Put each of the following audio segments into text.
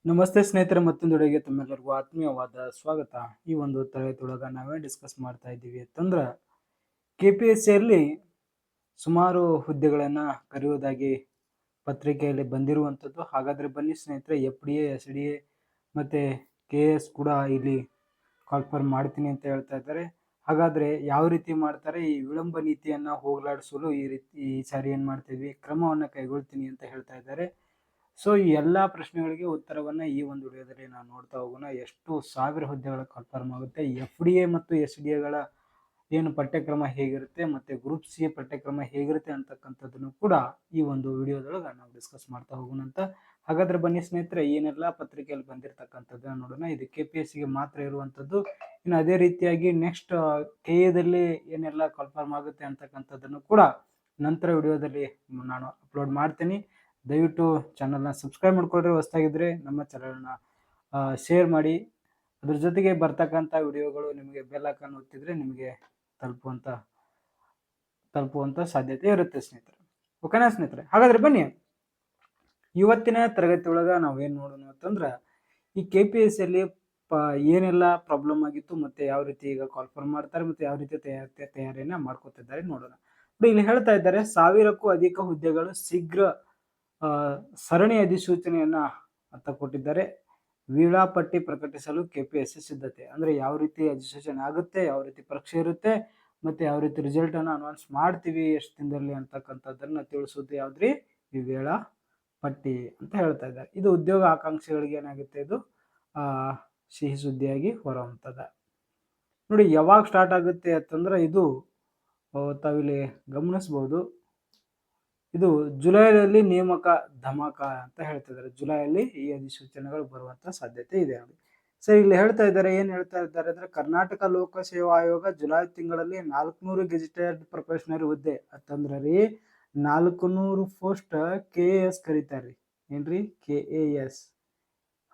ನಮಸ್ತೆ ಸ್ನೇಹಿತರೆ, ಮತ್ತೊಂದು ವಿಡಿಯೋಗೆ ತಮ್ಮೆಲ್ಲರಿಗೂ ಆತ್ಮೀಯವಾದ ಸ್ವಾಗತ. ಈ ಒಂದು ತರಗತಿಯೊಳಗ ನಾವೇ ಡಿಸ್ಕಸ್ ಮಾಡ್ತಾ ಇದ್ದೀವಿ ಅಂತಂದ್ರೆ KPSCಯಲ್ಲಿ ಸುಮಾರು ಹುದ್ದೆಗಳನ್ನ ಕರೆಯುವುದಾಗಿ ಪತ್ರಿಕೆಯಲ್ಲಿ ಬಂದಿರುವಂಥದ್ದು. ಹಾಗಾದ್ರೆ ಬನ್ನಿ ಸ್ನೇಹಿತರೆ, FDA, SDA ಮತ್ತೆ KS ಕೂಡ ಇಲ್ಲಿ ಕಾಲ್ಫರ್ ಮಾಡ್ತೀನಿ ಅಂತ ಹೇಳ್ತಾ ಇದ್ದಾರೆ. ಹಾಗಾದ್ರೆ ಯಾವ ರೀತಿ ಮಾಡ್ತಾರೆ, ಈ ವಿಳಂಬ ನೀತಿಯನ್ನ ಹೋಗಲಾಡಿಸಲು ಈ ಸಾರಿ ಏನ್ ಮಾಡ್ತೀವಿ, ಕ್ರಮವನ್ನ ಕೈಗೊಳ್ತೀನಿ ಅಂತ ಹೇಳ್ತಾ ಇದ್ದಾರೆ. ಸೊ ಈ ಎಲ್ಲಾ ಪ್ರಶ್ನೆಗಳಿಗೆ ಉತ್ತರವನ್ನ ಈ ಒಂದು ವಿಡಿಯೋದಲ್ಲಿ ನಾವು ನೋಡ್ತಾ ಹೋಗೋಣ. ಎಷ್ಟು ಸಾವಿರ ಹುದ್ದೆಗಳ ಕನ್ಫರ್ಮ್ ಆಗುತ್ತೆ, FDA ಮತ್ತು SDAಗಳ ಏನು ಪಠ್ಯಕ್ರಮ ಹೇಗಿರುತ್ತೆ, ಮತ್ತೆ ಗ್ರೂಪ್ ಸಿ ಪಠ್ಯಕ್ರಮ ಹೇಗಿರುತ್ತೆ ಅಂತಕ್ಕಂಥದ್ದನ್ನು ಕೂಡ ಈ ಒಂದು ವಿಡಿಯೋದೊಳಗೆ ನಾವು ಡಿಸ್ಕಸ್ ಮಾಡ್ತಾ ಹೋಗೋಣ ಅಂತ. ಹಾಗಾದ್ರೆ ಬನ್ನಿ ಸ್ನೇಹಿತರೆ, ಏನೆಲ್ಲ ಪತ್ರಿಕೆಯಲ್ಲಿ ಬಂದಿರತಕ್ಕಂಥದ್ದನ್ನ ನೋಡೋಣ. ಇದು KPSCಗೆ ಮಾತ್ರ ಇರುವಂಥದ್ದು. ಇನ್ನು ಅದೇ ರೀತಿಯಾಗಿ ನೆಕ್ಸ್ಟ್ KA ಏನೆಲ್ಲ ಕನ್ಫರ್ಮ್ ಆಗುತ್ತೆ ಅಂತಕ್ಕಂಥದ್ದನ್ನು ಕೂಡ ನಂತರ ವಿಡಿಯೋದಲ್ಲಿ ನಾನು ಅಪ್ಲೋಡ್ ಮಾಡ್ತೀನಿ. ದಯವಿಟ್ಟು ಚಾನಲ್ನ ಸಬ್ಸ್ಕ್ರೈಬ್ ಮಾಡ್ಕೊಳ್ರಿ. ಹೊಸದಾಗಿದ್ರೆ ನಮ್ಮ ಚಾನಲ್ನ ಶೇರ್ ಮಾಡಿ. ಅದ್ರ ಜೊತೆಗೆ ಬರ್ತಕ್ಕಂಥ ವಿಡಿಯೋಗಳು ನಿಮಗೆ ಬೆಲ್ ಐಕಾನ್ ಒತ್ತಿದ್ರೆ ನಿಮಗೆ ತಲುಪುವಂತ ಸಾಧ್ಯತೆ ಇರುತ್ತೆ ಸ್ನೇಹಿತರೆ. ಓಕೆನಾ ಸ್ನೇಹಿತರೆ? ಹಾಗಾದ್ರೆ ಬನ್ನಿ ಇವತ್ತಿನ ತರಗತಿ ಒಳಗ ನಾವೇನ್ ನೋಡೋಣ ಅಂತಂದ್ರ, ಈ KPSCಯಲ್ಲಿ ಏನೆಲ್ಲ ಪ್ರಾಬ್ಲಮ್ ಆಗಿತ್ತು, ಮತ್ತೆ ಯಾವ ರೀತಿ ಈಗ ಕಾಲ್ಫರ್ ಮಾಡ್ತಾರೆ, ಮತ್ತೆ ಯಾವ ರೀತಿ ತಯಾರಿಯನ್ನ ಮಾಡ್ಕೊತಿದ್ದಾರೆ ನೋಡೋಣ. ಇಲ್ಲಿ ಹೇಳ್ತಾ ಇದ್ದಾರೆ, 1000ಕ್ಕೂ ಅಧಿಕ ಹುದ್ದೆಗಳು ಶೀಘ್ರ ಸರಣಿ ಅಧಿಸೂಚನೆಯನ್ನ ಅಂತ ಕೊಟ್ಟಿದ್ದಾರೆ. ವೇಳಾಪಟ್ಟಿ ಪ್ರಕಟಿಸಲು KPSC ಸಿದ್ಧತೆ. ಅಂದ್ರೆ ಯಾವ ರೀತಿ ಅಧಿಸೂಚನೆ ಆಗುತ್ತೆ, ಯಾವ ರೀತಿ ಪರೀಕ್ಷೆ ಇರುತ್ತೆ, ಮತ್ತೆ ಯಾವ ರೀತಿ ರಿಸಲ್ಟ್ ಅನ್ನ ಅನೌನ್ಸ್ ಮಾಡ್ತೀವಿ ಎಷ್ಟು ದಿನದಲ್ಲಿ ಅಂತಕ್ಕಂಥದ್ದನ್ನ ತಿಳಿಸೋದು ಯಾವ್ದ್ರಿ, ಈ ವೇಳಾಪಟ್ಟಿ ಅಂತ ಹೇಳ್ತಾ ಇದ್ದಾರೆ. ಇದು ಉದ್ಯೋಗ ಆಕಾಂಕ್ಷಿಗಳಿಗೆ ಏನಾಗುತ್ತೆ, ಇದು ಸಿಹಿ ಸುದ್ದಿಯಾಗಿ ಹೊರಹೊಮ್ಮತದ. ನೋಡಿ ಯಾವಾಗ ಸ್ಟಾರ್ಟ್ ಆಗುತ್ತೆ ಅಂತಂದ್ರೆ, ಇದು ತಾವಿಲ್ಲಿ ಗಮನಿಸಬಹುದು, ಇದು ಜುಲೈನಲ್ಲಿ ನೇಮಕ ಧಮಾಕ ಅಂತ ಹೇಳ್ತಿದ್ದಾರೆ. ಜುಲೈಯಲ್ಲಿ ಈ ಅಧಿಸೂಚನೆಗಳು ಬರುವಂತ ಸಾಧ್ಯತೆ ಇದೆ ನೋಡಿ. ಸರಿ, ಇಲ್ಲಿ ಹೇಳ್ತಾ ಇದ್ದಾರೆ, ಏನ್ ಹೇಳ್ತಾ ಇದ್ದಾರೆ ಅಂದ್ರೆ, ಕರ್ನಾಟಕ ಲೋಕಸೇವಾ ಆಯೋಗ ಜುಲೈ ತಿಂಗಳಲ್ಲಿ 400 ಗೆಜೆಟೆಡ್ ಪ್ರೊಫೆಷನರಿ ಹುದ್ದೆ ಅಂತಂದ್ರೆ ರೀ 400 ಪೋಸ್ಟ್ KAS ಕರೀತಾರ್ರಿ. ಏನ್ರಿ KAS?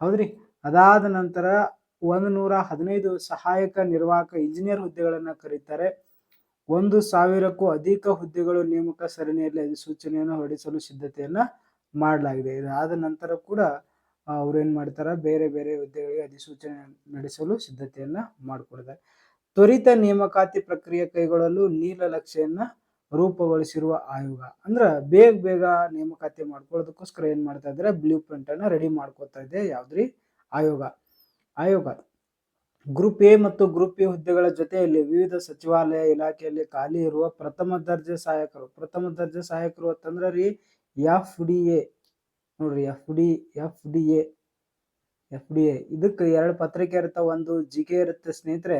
ಹೌದ್ರಿ. ಅದಾದ ನಂತರ 115 ಸಹಾಯಕ ನಿರ್ವಾಹಕ ಇಂಜಿನಿಯರ್ ಹುದ್ದೆಗಳನ್ನ ಕರೀತಾರೆ. 1000ಕ್ಕೂ ಅಧಿಕ ಹುದ್ದೆಗಳು ನೇಮಕ ಸರಣಿಯಲ್ಲಿ ಅಧಿಸೂಚನೆಯನ್ನು ಹೊರಡಿಸಲು ಸಿದ್ಧತೆಯನ್ನ ಮಾಡಲಾಗಿದೆ. ಇದಾದ ನಂತರ ಕೂಡ ಅವ್ರೇನ್ ಮಾಡ್ತಾರ, ಬೇರೆ ಬೇರೆ ಹುದ್ದೆಗಳಿಗೆ ಅಧಿಸೂಚನೆ ನಡೆಸಲು ಸಿದ್ಧತೆಯನ್ನ ಮಾಡಿಕೊಡಿದ್ದಾರೆ. ತ್ವರಿತ ನೇಮಕಾತಿ ಪ್ರಕ್ರಿಯೆ ಕೈಗೊಳ್ಳಲು ನೀಲನಕ್ಷೆಯನ್ನ ರೂಪುಗೊಳಿಸಿರುವ ಆಯೋಗ. ಅಂದ್ರ ಬೇಗ ನೇಮಕಾತಿ ಮಾಡ್ಕೊಳ್ಳೋದಕ್ಕೋಸ್ಕರ ಏನ್ ಮಾಡ್ತಾ ಇದ್ದಾರೆ, ಬ್ಲೂ ಪ್ರಿಂಟ್ ಅನ್ನ ರೆಡಿ ಮಾಡ್ಕೊತಾ ಇದೆ. ಯಾವ್ದ್ರಿ? ಆಯೋಗ ಗ್ರೂಪ್ ಎ ಮತ್ತು ಗ್ರೂಪ್ ಬಿ ಹುದ್ದೆಗಳ ಜೊತೆಯಲ್ಲಿ ವಿವಿಧ ಸಚಿವಾಲಯ ಇಲಾಖೆಯಲ್ಲಿ ಖಾಲಿ ಇರುವ ಪ್ರಥಮ ದರ್ಜೆ ಸಹಾಯಕರು ಅಂತಂದ್ರೆ ರೀ FDA ನೋಡ್ರಿ. FDA ಇದಕ್ಕೆ 2 ಪತ್ರಿಕೆ ಇರ್ತಾವ. ಒಂದು GK ಇರುತ್ತೆ ಸ್ನೇಹಿತರೆ,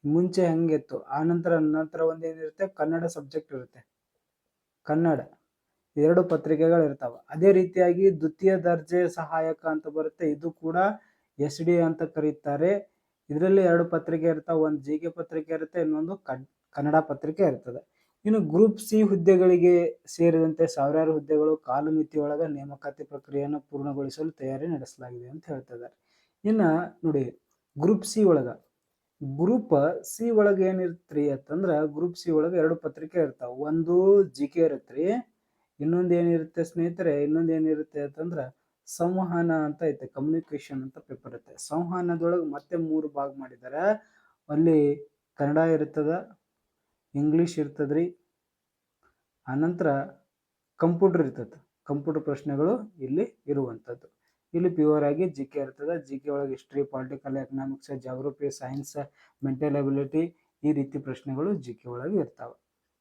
ಮುಂಚೆ ಹಂಗಿತ್ತು. ಆ ನಂತರ ಒಂದೇನಿರುತ್ತೆ, ಕನ್ನಡ ಸಬ್ಜೆಕ್ಟ್ ಇರುತ್ತೆ. ಕನ್ನಡ 2 ಪತ್ರಿಕೆಗಳು ಇರ್ತಾವ. ಅದೇ ರೀತಿಯಾಗಿ ದ್ವಿತೀಯ ದರ್ಜೆ ಸಹಾಯಕ ಅಂತ ಬರುತ್ತೆ, ಇದು ಕೂಡ SDA ಅಂತ ಕರೀತಾರೆ. ಇದರಲ್ಲಿ 2 ಪತ್ರಿಕೆ ಇರ್ತಾವ. ಒಂದು GK ಪತ್ರಿಕೆ ಇರುತ್ತೆ, ಇನ್ನೊಂದು ಕನ್ನಡ ಪತ್ರಿಕೆ ಇರ್ತದೆ. ಇನ್ನು ಗ್ರೂಪ್ ಸಿ ಹುದ್ದೆಗಳಿಗೆ ಸೇರಿದಂತೆ ಸಾವಿರಾರು ಹುದ್ದೆಗಳು ಕಾಲಮಿತಿಯೊಳಗ ನೇಮಕಾತಿ ಪ್ರಕ್ರಿಯೆಯನ್ನು ಪೂರ್ಣಗೊಳಿಸಲು ತಯಾರಿ ನಡೆಸಲಾಗಿದೆ ಅಂತ ಹೇಳ್ತಾ ಇದ್ದಾರೆ. ಇನ್ನ ನೋಡಿ, ಗ್ರೂಪ್ ಸಿ ಒಳಗ ಏನಿರ್ತ್ರಿ ಅಂತಂದ್ರ, ಗ್ರೂಪ್ ಸಿ ಒಳಗ 2 ಪತ್ರಿಕೆ ಇರ್ತಾವ. ಒಂದು GK ಇರತ್ರಿ, ಇನ್ನೊಂದು ಏನಿರುತ್ತೆ ಸ್ನೇಹಿತರೆ, ಅಂತಂದ್ರ ಸಂವಹನ ಅಂತ ಐತೆ, ಕಮ್ಯುನಿಕೇಶನ್ ಅಂತ ಪೇಪರ್ ಇರುತ್ತೆ. ಸಂವಹನದೊಳಗೆ ಮತ್ತೆ 3 ಭಾಗ ಮಾಡಿದ್ದಾರೆ. ಅಲ್ಲಿ ಕನ್ನಡ ಇರ್ತದ, ಇಂಗ್ಲಿಷ್ ಇರ್ತದ್ರಿ, ಆನಂತರ ಕಂಪ್ಯೂಟರ್ ಇರ್ತದ. ಕಂಪ್ಯೂಟರ್ ಪ್ರಶ್ನೆಗಳು ಇಲ್ಲಿ ಇರುವಂತದ್ದು. ಇಲ್ಲಿ ಪ್ಯೂರ್ ಆಗಿ GK ಇರ್ತದ. GK ಒಳಗೆ history, political, economics, geography, science, mental ability, ಈ ರೀತಿ ಪ್ರಶ್ನೆಗಳು GK ಒಳಗೆ ಇರ್ತಾವ.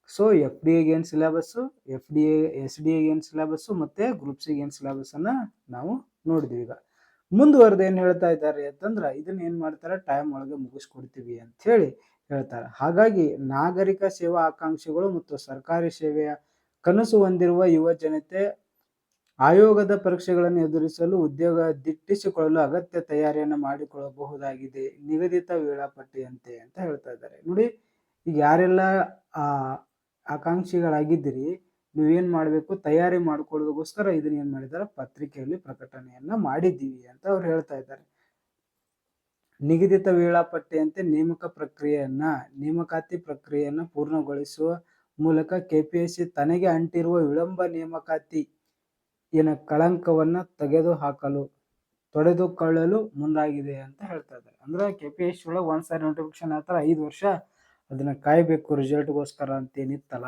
ಸೊ FDAಗೆ ಏನ್ ಸಿಲೆಬಸ್, SDAಗೆ ಏನ್ ಸಿಲೆಬಸ್, ಮತ್ತೆ ಗ್ರೂಪ್ ಸಿಗೆ ಏನ್ ಸಿಲೆಬಸ್ ಅನ್ನ ನಾವು ನೋಡಿದ್ವಿ. ಈಗ ಮುಂದುವರೆದು ಏನ್ ಹೇಳ್ತಾ ಇದ್ದಾರೆ ಅಂತಂದ್ರ, ಇದನ್ನ ಏನ್ ಮಾಡ್ತಾರೆ, ಟೈಮ್ ಒಳಗೆ ಮುಗಿಸ್ಕೊಡ್ತೀವಿ ಅಂತ ಹೇಳಿ ಹೇಳ್ತಾರೆ. ಹಾಗಾಗಿ ನಾಗರಿಕ ಸೇವಾ ಆಕಾಂಕ್ಷಿಗಳು ಮತ್ತು ಸರ್ಕಾರಿ ಸೇವೆಯ ಕನಸು ಹೊಂದಿರುವ ಯುವ ಜನತೆ ಆಯೋಗದ ಪರೀಕ್ಷೆಗಳನ್ನು ಎದುರಿಸಲು ಉದ್ಯೋಗ ದಿಟ್ಟಿಸಿಕೊಳ್ಳಲು ಅಗತ್ಯ ತಯಾರಿಯನ್ನು ಮಾಡಿಕೊಳ್ಳಬಹುದಾಗಿದೆ ನಿಗದಿತ ವೇಳಾಪಟ್ಟಿಯಂತೆ ಅಂತ ಹೇಳ್ತಾ ಇದ್ದಾರೆ. ನೋಡಿ, ಈಗ ಯಾರೆಲ್ಲ ಆಕಾಂಕ್ಷಿಗಳಾಗಿದ್ದೀರಿ, ನೀವೇನ್ ಮಾಡ್ಬೇಕು, ತಯಾರಿ ಮಾಡ್ಕೊಳ್ಳೋದಕ್ಕೋಸ್ಕರ ಇದನ್ನ ಏನ್ ಮಾಡಿದಾರೆ, ಪತ್ರಿಕೆಯಲ್ಲಿ ಪ್ರಕಟಣೆಯನ್ನ ಮಾಡಿದ್ದೀವಿ ಅಂತ ಅವ್ರು ಹೇಳ್ತಾ ಇದ್ದಾರೆ. ನಿಗದಿತ ವೇಳಾಪಟ್ಟಿಯಂತೆ ನೇಮಕಾತಿ ಪ್ರಕ್ರಿಯೆಯನ್ನ ಪೂರ್ಣಗೊಳಿಸುವ ಮೂಲಕ KPSC ತನಗೆ ಅಂಟಿರುವ ವಿಳಂಬ ನೇಮಕಾತಿ ಕಳಂಕವನ್ನ ತೆಗೆದು ಹಾಕಲು ತೊಡೆದುಕೊಳ್ಳಲು ಮುಂದಾಗಿದೆ ಅಂತ ಹೇಳ್ತಾ ಇದ್ದಾರೆ. ಅಂದ್ರೆ KPSC ಒಳಗೆ ಒಂದ್ಸಾರಿ ನೋಟಿಫಿಕೇಶನ್ ಆಗ್ತಾರೆ, 5 ವರ್ಷ ಅದನ್ನ ಕಾಯ್ಬೇಕು ರಿಸಲ್ಟ್ಗೋಸ್ಕರ ಅಂತ ಏನಿತ್ತಲ್ಲ,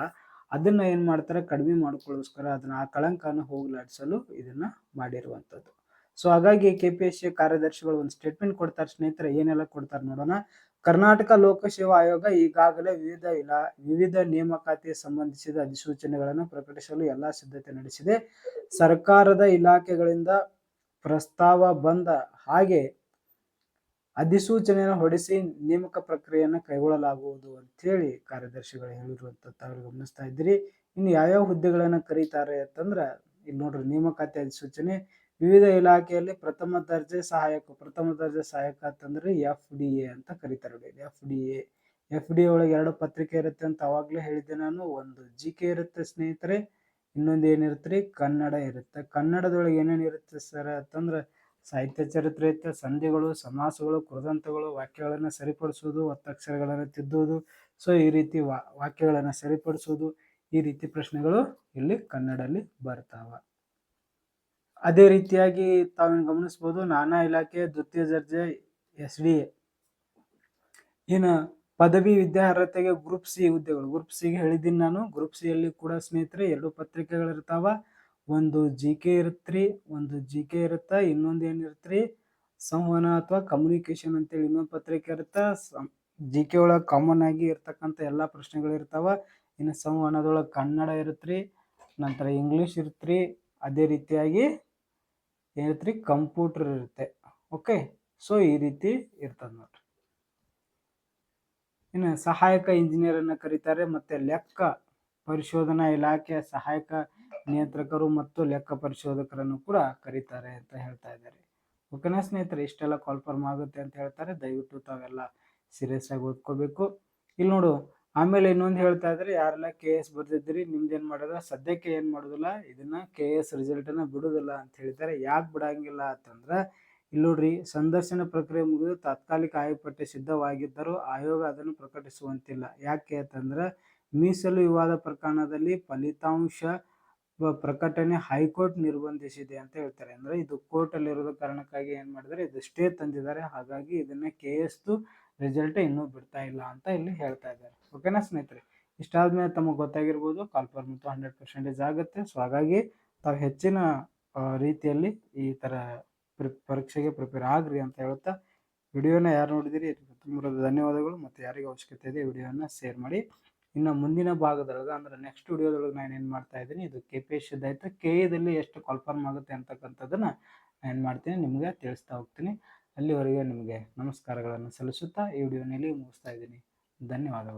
ಅದನ್ನ ಏನ್ ಮಾಡ್ತಾರೆ, ಕಡಿಮೆ ಮಾಡ್ಕೊಳ್ಳೋಸ್ಕರ ಅದನ್ನ ಆ ಕಳಂಕನ ಹೋಗ್ಲಾಡಿಸಲು ಇದನ್ನ ಮಾಡಿರುವಂಥದ್ದು. ಸೊ ಹಾಗಾಗಿ KPSC ಕಾರ್ಯದರ್ಶಿಗಳು ಒಂದು ಸ್ಟೇಟ್ಮೆಂಟ್ ಕೊಡ್ತಾರೆ ಸ್ನೇಹಿತರೆ. ಏನೆಲ್ಲ ಕೊಡ್ತಾರೆ ನೋಡೋಣ. ಕರ್ನಾಟಕ ಲೋಕಸೇವಾ ಆಯೋಗ ಈಗಾಗಲೇ ವಿವಿಧ ನೇಮಕಾತಿಗೆ ಸಂಬಂಧಿಸಿದ ಅಧಿಸೂಚನೆಗಳನ್ನು ಪ್ರಕಟಿಸಲು ಎಲ್ಲಾ ಸಿದ್ಧತೆ ನಡೆಸಿದೆ. ಸರ್ಕಾರದ ಇಲಾಖೆಗಳಿಂದ ಪ್ರಸ್ತಾವ ಬಂದ ಹಾಗೆ ಅಧಿಸೂಚನೆಯನ್ನು ಹೊರಡಿಸಿ ನೇಮಕ ಪ್ರಕ್ರಿಯೆಯನ್ನು ಕೈಗೊಳ್ಳಲಾಗುವುದು ಅಂತೇಳಿ ಕಾರ್ಯದರ್ಶಿಗಳು ಹೇಳಿರುವಂಥದ್ದು ತಾವು ಗಮನಿಸ್ತಾ ಇದ್ದೀರಿ. ಇನ್ನು ಯಾವ್ಯಾವ ಹುದ್ದೆಗಳನ್ನ ಕರೀತಾರೆ ಅಂತಂದ್ರ ಇಲ್ಲಿ ನೋಡ್ರಿ, ನೇಮಕಾತಿ ಅಧಿಸೂಚನೆ ವಿವಿಧ ಇಲಾಖೆಯಲ್ಲಿ ಪ್ರಥಮ ದರ್ಜೆ ಸಹಾಯಕ ಅಂತಂದ್ರೆ FDA ಅಂತ ಕರೀತಾರೆ. FDA ಒಳಗೆ 2 ಪತ್ರಿಕೆ ಇರುತ್ತೆ ಅಂತ ಅವಾಗ್ಲೇ ಹೇಳಿದ್ದೆ ನಾನು. ಒಂದು GK ಇರುತ್ತೆ ಸ್ನೇಹಿತರೆ, ಇನ್ನೊಂದು ಏನಿರುತ್ತೆ, ಕನ್ನಡ ಇರುತ್ತೆ. ಕನ್ನಡದೊಳಗೆ ಏನೇನು ಇರುತ್ತೆ ಸರ್ ಅಂತಂದ್ರೆ ಸಾಹಿತ್ಯ ಚರಿತ್ರೆ ಇರುತ್ತೆ, ಸಂಧಿಗಳು, ಸಮಾಸಗಳು, ಕೃದಂತಗಳು, ವಾಕ್ಯಗಳನ್ನು ಸರಿಪಡಿಸುವುದು, ಒತ್ತಕ್ಷರಗಳನ್ನು ತಿದ್ದುವುದು, ಸೊ ಈ ರೀತಿ ವಾಕ್ಯಗಳನ್ನು ಸರಿಪಡಿಸುವುದು, ಈ ರೀತಿ ಪ್ರಶ್ನೆಗಳು ಇಲ್ಲಿ ಕನ್ನಡದಲ್ಲಿ ಬರ್ತಾವ. ಅದೇ ರೀತಿಯಾಗಿ ತಾವೇನು ಗಮನಿಸಬಹುದು, ನಾನಾ ಇಲಾಖೆ ದ್ವಿತೀಯ ದರ್ಜೆ SDA ಇನ್ನು ಪದವಿ ವಿದ್ಯಾರ್ಹತೆಗೆ ಗ್ರೂಪ್ ಸಿ ಹುದ್ದೆಗಳು. ಗ್ರೂಪ್ ಸಿ ಹೇಳಿದ್ದೀನಿ ನಾನು. ಗ್ರೂಪ್ ಸಿ ಯಲ್ಲಿ ಕೂಡ ಸ್ನೇಹಿತರೆ 2 ಪತ್ರಿಕೆಗಳಿರ್ತಾವ. ಒಂದು GK ಇರುತ್ತ್ರಿ, ಇನ್ನೊಂದು ಏನಿರುತ್ತ್ರಿ, ಸಂವಹನ ಅಥವಾ ಕಮ್ಯುನಿಕೇಶನ್ ಅಂತೇಳಿ ಇನ್ನೊಂದು ಪತ್ರಿಕೆ ಇರುತ್ತ. GK ಒಳಗೆ ಕಾಮನ್ ಆಗಿ ಇರ್ತಕ್ಕಂಥ ಎಲ್ಲಾ ಪ್ರಶ್ನೆಗಳು ಇರ್ತಾವ. ಇನ್ನು ಸಂವಹನದೊಳಗೆ ಕನ್ನಡ ಇರುತ್ತ್ರಿ, ನಂತರ ಇಂಗ್ಲಿಷ್ ಇರುತ್ತ್ರಿ, ಅದೇ ರೀತಿಯಾಗಿ ಏನಿರುತ್ತ್ರಿ, ಕಂಪ್ಯೂಟರ್ ಇರುತ್ತೆ. ಓಕೆ, ಸೊ ಈ ರೀತಿ ಇರ್ತದ ನೋಡ್ರಿ. ಇನ್ನು ಸಹಾಯಕ ಇಂಜಿನಿಯರ್ ಅನ್ನ ಕರೀತಾರೆ, ಮತ್ತೆ ಲೆಕ್ಕ ಪರಿಶೋಧನಾ ಇಲಾಖೆಯ ಸಹಾಯಕ ನಿಯಂತ್ರಕರು ಮತ್ತು ಲೆಕ್ಕ ಪರಿಶೋಧಕರನ್ನು ಕೂಡ ಕರೀತಾರೆ ಅಂತ ಹೇಳ್ತಾ ಇದ್ದಾರೆ. ಓಕೆನಾ ಸ್ನೇಹಿತರೆ, ಇಷ್ಟೆಲ್ಲ ಕಾಲ್ಫಾರ್ಮ್ ಆಗುತ್ತೆ ಅಂತ ಹೇಳ್ತಾರೆ. ದಯವಿಟ್ಟು ತಾವೆಲ್ಲ ಸೀರಿಯಸ್ ಆಗಿ ಓದ್ಕೋಬೇಕು. ಇಲ್ಲಿ ನೋಡು, ಆಮೇಲೆ ಇನ್ನೊಂದು ಹೇಳ್ತಾ ಇದ್ರೆ, ಯಾರೆಲ್ಲ KS ಬರ್ದಿದ್ದೀರಿ ನಿಮ್ದೇನ್ ಮಾಡೋದ, ಸದ್ಯಕ್ಕೆ ಏನ್ ಮಾಡೋದಿಲ್ಲ, ಇದನ್ನ KS ರಿಸಲ್ಟ್ ಅನ್ನ ಬಿಡುದಿಲ್ಲ ಅಂತ ಹೇಳಿದ್ದಾರೆ. ಯಾಕೆ ಬಿಡಂಗಿಲ್ಲ ಅಂತಂದ್ರ ಇಲ್ಲಿ ನೋಡ್ರಿ, ಸಂದರ್ಶನ ಪ್ರಕ್ರಿಯೆ ಮುಗಿದು ತಾತ್ಕಾಲಿಕ ಆಯೋಗ ಪಟ್ಟಿ ಸಿದ್ಧವಾಗಿದ್ದರೂ ಆಯೋಗ ಅದನ್ನು ಪ್ರಕಟಿಸುವಂತಿಲ್ಲ. ಯಾಕೆ ಅಂತಂದ್ರೆ ಮೀಸಲು ವಿವಾದ ಪ್ರಕರಣದಲ್ಲಿ ಫಲಿತಾಂಶ ಪ್ರಕಟಣೆ ಹೈಕೋರ್ಟ್ ನಿರ್ಬಂಧಿಸಿದೆ ಅಂತ ಹೇಳ್ತಾರೆ. ಅಂದ್ರೆ ಇದು ಕೋರ್ಟ್ ಅಲ್ಲಿ ಇರೋದ ಕಾರಣಕ್ಕಾಗಿ ಏನ್ ಮಾಡಿದ್ರೆ ಇದು ಸ್ಟೇ ತಂದಿದ್ದಾರೆ. ಹಾಗಾಗಿ ಇದನ್ನ KS ರಿಸಲ್ಟ್ ಇನ್ನೂ ಬಿಡ್ತಾ ಇಲ್ಲ ಅಂತ ಇಲ್ಲಿ ಹೇಳ್ತಾ ಇದ್ದಾರೆ. ಓಕೆನಾ ಸ್ನೇಹಿತರೆ, ಇಷ್ಟಾದ್ಮೇಲೆ ತಮಗೆ ಗೊತ್ತಾಗಿರ್ಬೋದು ಕಾಲ್ಫಾರ್ಮ್ 100% ಆಗುತ್ತೆ. ಸೊ ಹಾಗಾಗಿ ತಾವು ಹೆಚ್ಚಿನ ರೀತಿಯಲ್ಲಿ ಈ ತರ ಪರೀಕ್ಷೆಗೆ ಪ್ರಿಪೇರ್ ಆಗ್ರಿ ಅಂತ ಹೇಳ್ತಾ, ವಿಡಿಯೋನ ಯಾರು ನೋಡಿದಿರಿ ತುಂಬ ಧನ್ಯವಾದಗಳು. ಮತ್ತು ಯಾರಿಗೆ ಅವಶ್ಯಕತೆ ಇದೆ ವಿಡಿಯೋನ ಶೇರ್ ಮಾಡಿ. ಇನ್ನು ಮುಂದಿನ ಭಾಗದೊಳಗೆ ಅಂದ್ರೆ ನೆಕ್ಸ್ಟ್ ವಿಡಿಯೋದೊಳಗೆ ನಾನು ಏನು ಮಾಡ್ತಾ ಇದ್ದೀನಿ, ಇದು KPSC ಆಯ್ತು, KA ಎಷ್ಟು ಕಾಲ್ಫಾರ್ಮ್ ಆಗುತ್ತೆ ಅಂತಕ್ಕಂಥದ್ದನ್ನ ನಾನು ಏನು ಮಾಡ್ತೀನಿ ನಿಮಗೆ ತಿಳಿಸ್ತಾ ಹೋಗ್ತೀನಿ. ಅಲ್ಲಿವರೆಗೆ ನಿಮಗೆ ನಮಸ್ಕಾರಗಳನ್ನು ಸಲ್ಲಿಸುತ್ತಾ ಈ ವಿಡಿಯೋನಲ್ಲಿ ಮುಗಿಸ್ತಾ ಇದ್ದೀನಿ. ಧನ್ಯವಾದಗಳು.